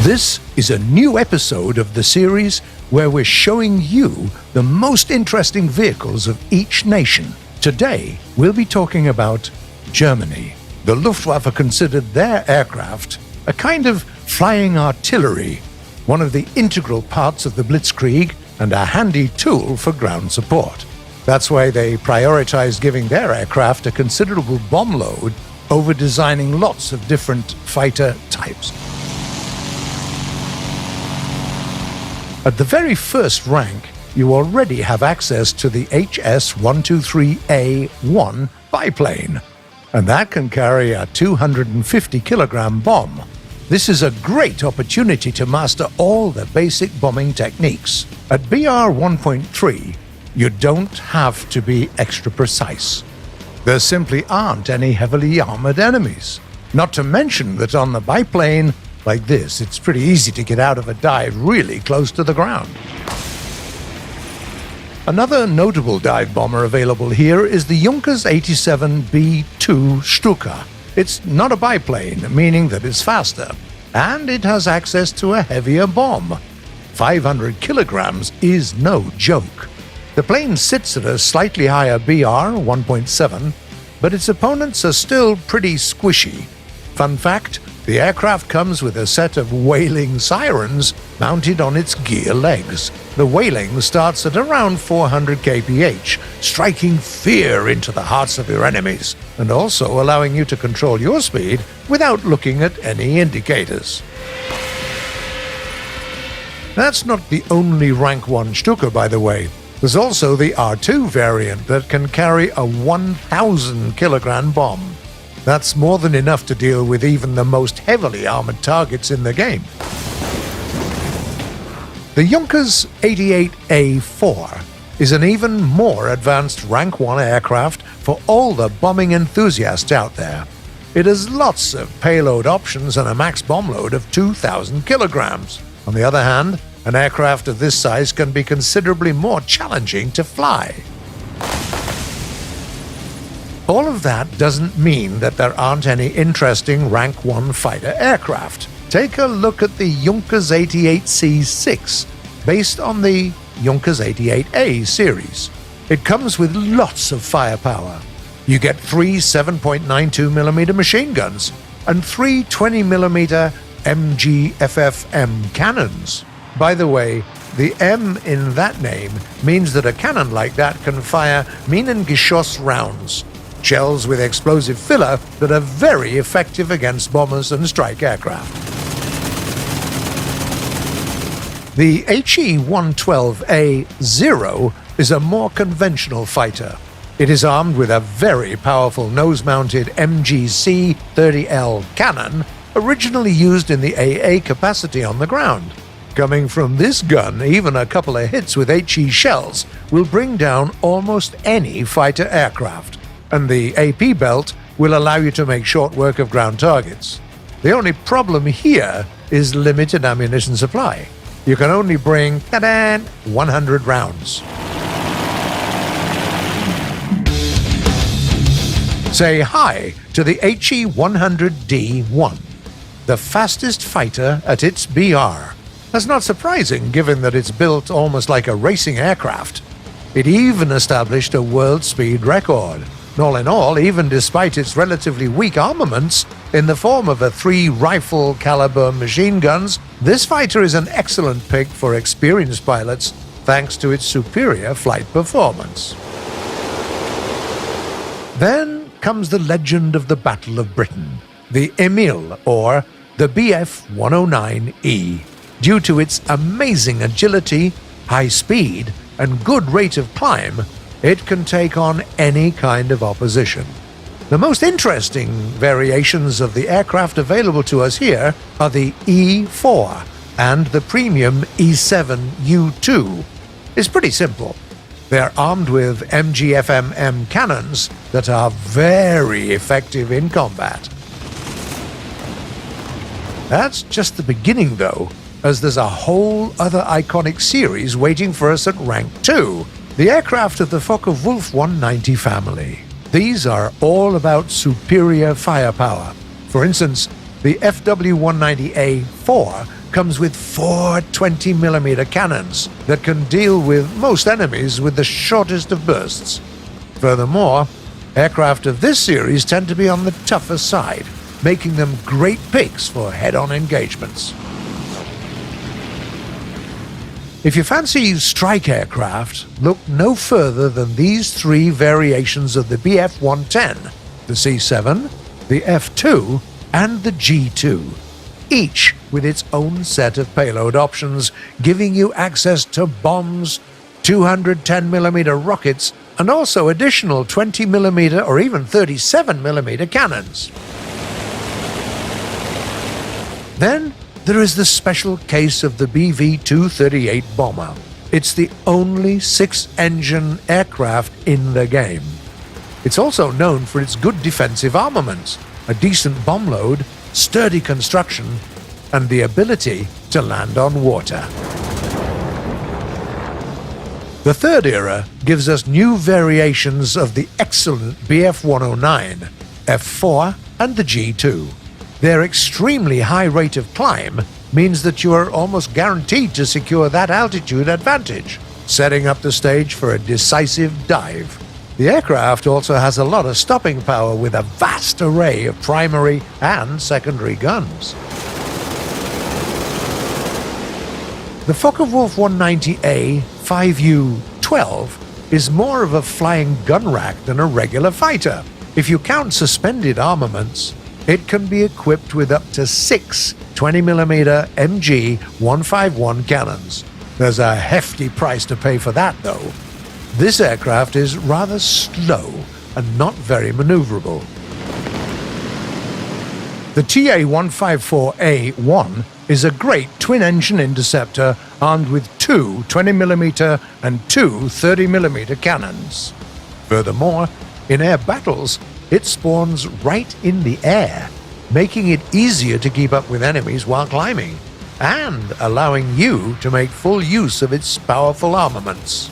This is a new episode of the series where we're showing you the most interesting vehicles of each nation. Today, we'll be talking about Germany. The Luftwaffe considered their aircraft a kind of flying artillery, one of the integral parts of the Blitzkrieg and a handy tool for ground support. That's why they prioritized giving their aircraft a considerable bomb load over designing lots of different fighter types. At the very first rank, you already have access to the HS-123A-1 biplane, and that can carry a 250-kilogram bomb. This is a great opportunity to master all the basic bombing techniques. At BR 1.3, you don't have to be extra precise. There simply aren't any heavily armored enemies. Not to mention that on the biplane like this, it's pretty easy to get out of a dive really close to the ground. Another notable dive bomber available here is the Yonkers 87B2 Stuka. It's not a biplane, meaning that it's faster, and it has access to a heavier bomb. 500 kilograms is no joke. The plane sits at a slightly higher BR 1.7, but its opponents are still pretty squishy. Fun fact, the aircraft comes with a set of wailing sirens mounted on its gear legs. The wailing starts at around 400 kph, striking fear into the hearts of your enemies, and also allowing you to control your speed without looking at any indicators. That's not the only Rank 1 Stuka, by the way. There's also the R2 variant that can carry a 1,000-kilogram bomb. That's more than enough to deal with even the most heavily armored targets in the game. The Yonkers 88A4 is an even more advanced Rank 1 aircraft for all the bombing enthusiasts out there. It has lots of payload options and a max bomb load of 2,000 kilograms. On the other hand, an aircraft of this size can be considerably more challenging to fly. All of that doesn't mean that there aren't any interesting Rank 1 fighter aircraft. Take a look at the Yonkers 88C6, based on the Yonkers 88A series. It comes with lots of firepower. You get 3 7.92mm machine guns and 3 20mm MGFFM cannons. By the way, the M in that name means that a cannon like that can fire Minengeschoss rounds, shells with explosive filler that are very effective against bombers and strike aircraft. The HE-112A-0 is a more conventional fighter. It is armed with a very powerful nose-mounted MGC-30L cannon, originally used in the AA capacity on the ground. Coming from this gun, even a couple of hits with HE shells will bring down almost any fighter aircraft, and the AP belt will allow you to make short work of ground targets. The only problem here is limited ammunition supply. You can only bring 100 rounds. Say hi to the HE-100D1, the fastest fighter at its BR. That's not surprising given that it's built almost like a racing aircraft. It even established a world speed record. All in all, even despite its relatively weak armaments in the form of 3 rifle caliber machine guns, this fighter is an excellent pick for experienced pilots thanks to its superior flight performance. Then comes the legend of the Battle of Britain, the Emil, or the Bf-109E. Due to its amazing agility, high speed, and good rate of climb, it can take on any kind of opposition. The most interesting variations of the aircraft available to us here are the E4 and the premium E7U2. It's pretty simple. They're armed with MGFMM cannons that are very effective in combat. That's just the beginning though, as there's a whole other iconic series waiting for us at Rank 2, the aircraft of the Focke-Wulf 190 family. These are all about superior firepower. For instance, the FW-190A-4 comes with 4 20mm cannons that can deal with most enemies with the shortest of bursts. Furthermore, aircraft of this series tend to be on the tougher side, making them great picks for head-on engagements. If you fancy strike aircraft, look no further than these 3 variations of the Bf-110, the C-7, the F-2, and the G-2, each with its own set of payload options, giving you access to bombs, 210mm rockets, and also additional 20mm or even 37mm cannons. Then there is the special case of the BV-238 bomber. It's the only 6-engine aircraft in the game. It's also known for its good defensive armament, a decent bomb load, sturdy construction, and the ability to land on water. The third era gives us new variations of the excellent Bf-109, F-4, and the G-2. Their extremely high rate of climb means that you are almost guaranteed to secure that altitude advantage, setting up the stage for a decisive dive. The aircraft also has a lot of stopping power with a vast array of primary and secondary guns. The Focke-Wulf 190A 5U-12 is more of a flying gun rack than a regular fighter. If you count suspended armaments, it can be equipped with up to 6 20mm MG-151 cannons. There's a hefty price to pay for that, though. This aircraft is rather slow and not very maneuverable. The TA-154A-1 is a great twin-engine interceptor armed with 2 20mm and 2 30mm cannons. Furthermore, in air battles, it spawns right in the air, making it easier to keep up with enemies while climbing, and allowing you to make full use of its powerful armaments.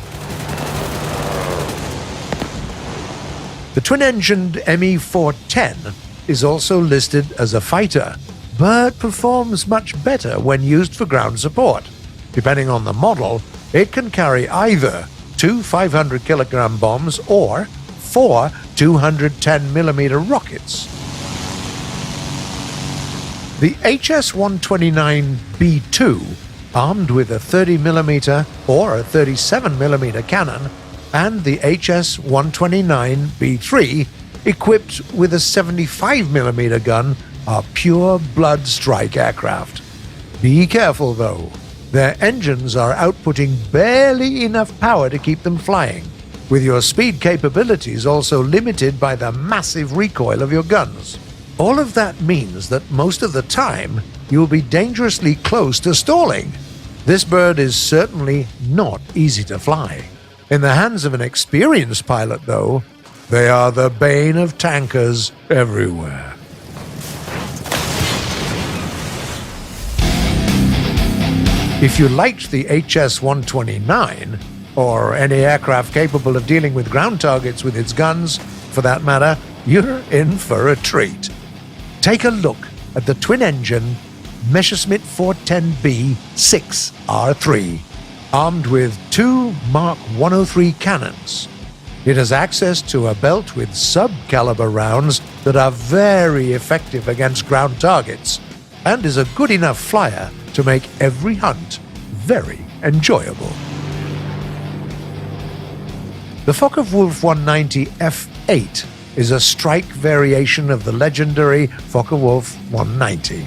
The twin-engined Me-410 is also listed as a fighter, but performs much better when used for ground support. Depending on the model, it can carry either 2 500kg bombs or 4 210mm rockets. The HS-129B2, armed with a 30mm or a 37mm cannon, and the HS-129B3, equipped with a 75mm gun, are pure-blood strike aircraft. Be careful, though. Their engines are outputting barely enough power to keep them flying, with your speed capabilities also limited by the massive recoil of your guns. All of that means that most of the time, you'll be dangerously close to stalling. This bird is certainly not easy to fly. In the hands of an experienced pilot, though, they are the bane of tankers everywhere. If you liked the HS-129, or any aircraft capable of dealing with ground targets with its guns, for that matter, you're in for a treat. Take a look at the twin-engine Messerschmitt 410B-6R3, armed with 2 Mark 103 cannons. It has access to a belt with sub-caliber rounds that are very effective against ground targets, and is a good enough flyer to make every hunt very enjoyable. The Focke-Wulf 190 F8 is a strike variation of the legendary Focke-Wulf 190.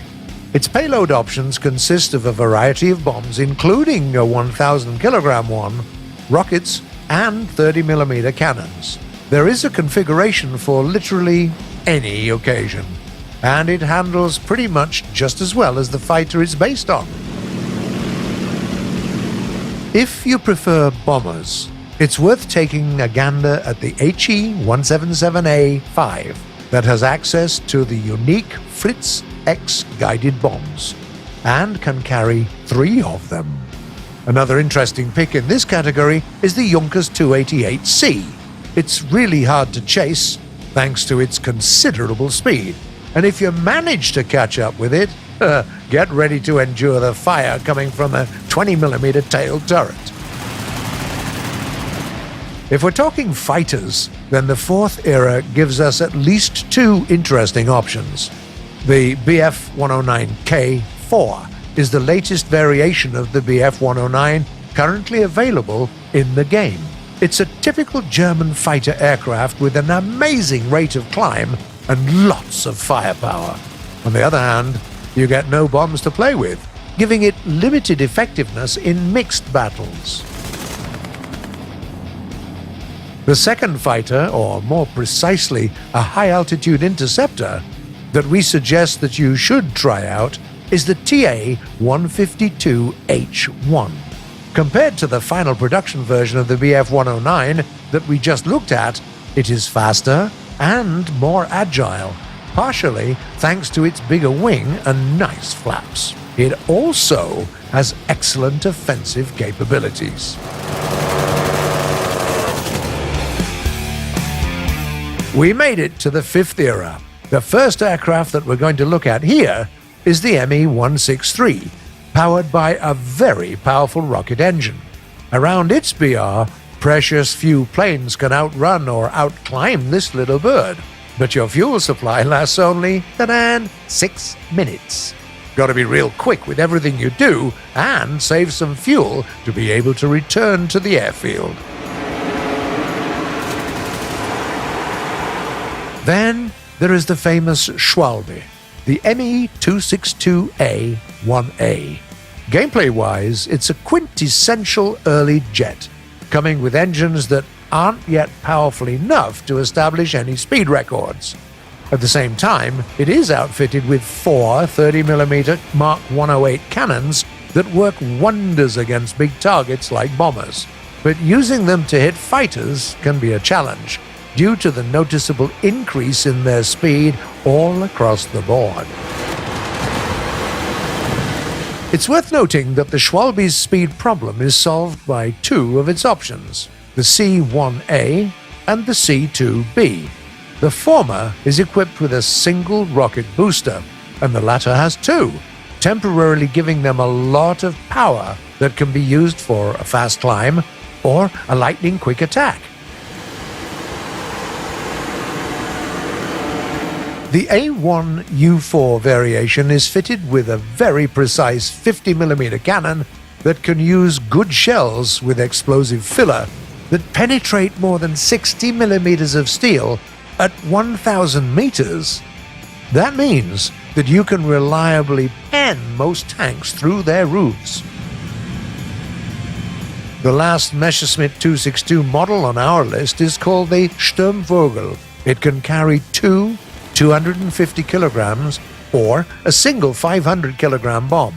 Its payload options consist of a variety of bombs, including a 1,000kg one, rockets, and 30mm cannons. There is a configuration for literally any occasion, and it handles pretty much just as well as the fighter it's based on. If you prefer bombers, it's worth taking a gander at the HE-177A-5 that has access to the unique Fritz X guided bombs, and can carry 3 of them. Another interesting pick in this category is the Yonkers 288C. It's really hard to chase, thanks to its considerable speed, and if you manage to catch up with it, Get ready to endure the fire coming from a 20mm tailed turret. If we're talking fighters, then the fourth era gives us at least two interesting options. The Bf-109K-4 is the latest variation of the Bf-109 currently available in the game. It's a typical German fighter aircraft with an amazing rate of climb and lots of firepower. On the other hand, you get no bombs to play with, giving it limited effectiveness in mixed battles. The second fighter, or more precisely, a high-altitude interceptor, that we suggest that you should try out is the TA-152H1. Compared to the final production version of the Bf-109 that we just looked at, it is faster and more agile, partially thanks to its bigger wing and nice flaps. It also has excellent offensive capabilities. We made it to the fifth era. The first aircraft that we're going to look at here is the Me-163, powered by a very powerful rocket engine. Around its BR, precious few planes can outrun or outclimb this little bird. But your fuel supply lasts only, 6 minutes. Gotta be real quick with everything you do and save some fuel to be able to return to the airfield. Then there is the famous Schwalbe, the Me-262A-1A. Gameplay-wise, it's a quintessential early jet, coming with engines that aren't yet powerful enough to establish any speed records. At the same time, it is outfitted with 4 30mm Mark 108 cannons that work wonders against big targets like bombers. But using them to hit fighters can be a challenge, due to the noticeable increase in their speed all across the board. It's worth noting that the Schwalbe's speed problem is solved by two of its options, the C-1A and the C-2B. The former is equipped with a single rocket booster, and the latter has two, temporarily giving them a lot of power that can be used for a fast climb or a lightning-quick attack. The A1U4 variation is fitted with a very precise 50mm cannon that can use good shells with explosive filler that penetrate more than 60mm of steel at 1,000 meters. That means that you can reliably pen most tanks through their roofs. The last Messerschmitt 262 model on our list is called the Sturm Vogel. It can carry two 250 kilograms or a single 500 kilogram bomb,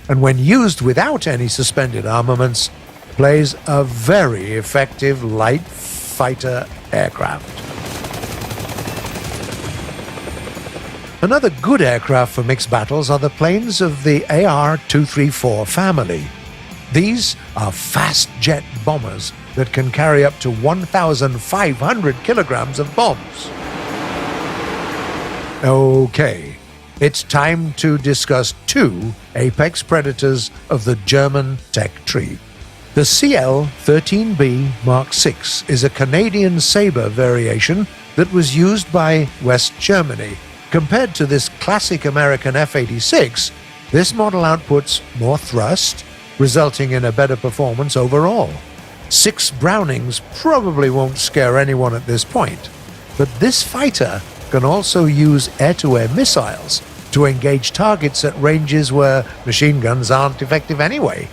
and when used without any suspended armaments, plays a very effective light fighter aircraft. Another good aircraft for mixed battles are the planes of the AR-234 family. These are fast jet bombers that can carry up to 1,500 kilograms of bombs. Okay, it's time to discuss two apex predators of the German tech tree. The CL-13B Mark VI is a Canadian Sabre variation that was used by West Germany. Compared to this classic American F-86, this model outputs more thrust, resulting in a better performance overall. 6 Brownings probably won't scare anyone at this point, but this fighter can also use air-to-air missiles to engage targets at ranges where machine guns aren't effective anyway.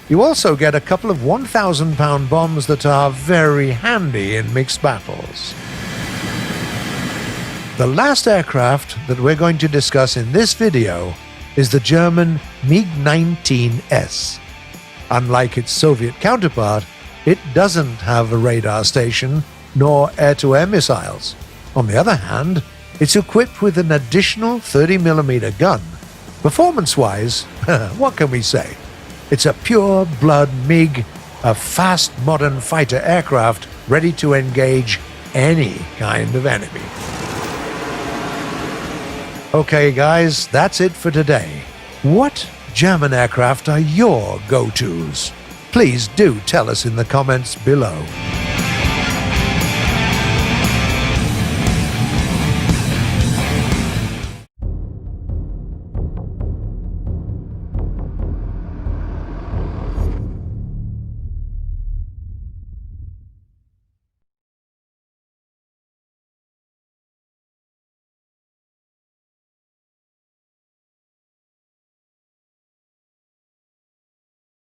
You also get a couple of 1,000-pound bombs that are very handy in mixed battles. The last aircraft that we're going to discuss in this video is the German MiG-19S. Unlike its Soviet counterpart, it doesn't have a radar station nor air-to-air missiles. On the other hand, it's equipped with an additional 30mm gun. Performance-wise, what can we say? It's a pure-blood MiG, a fast modern fighter aircraft ready to engage any kind of enemy. Okay, guys, that's it for today. What German aircraft are your go-tos? Please do tell us in the comments below.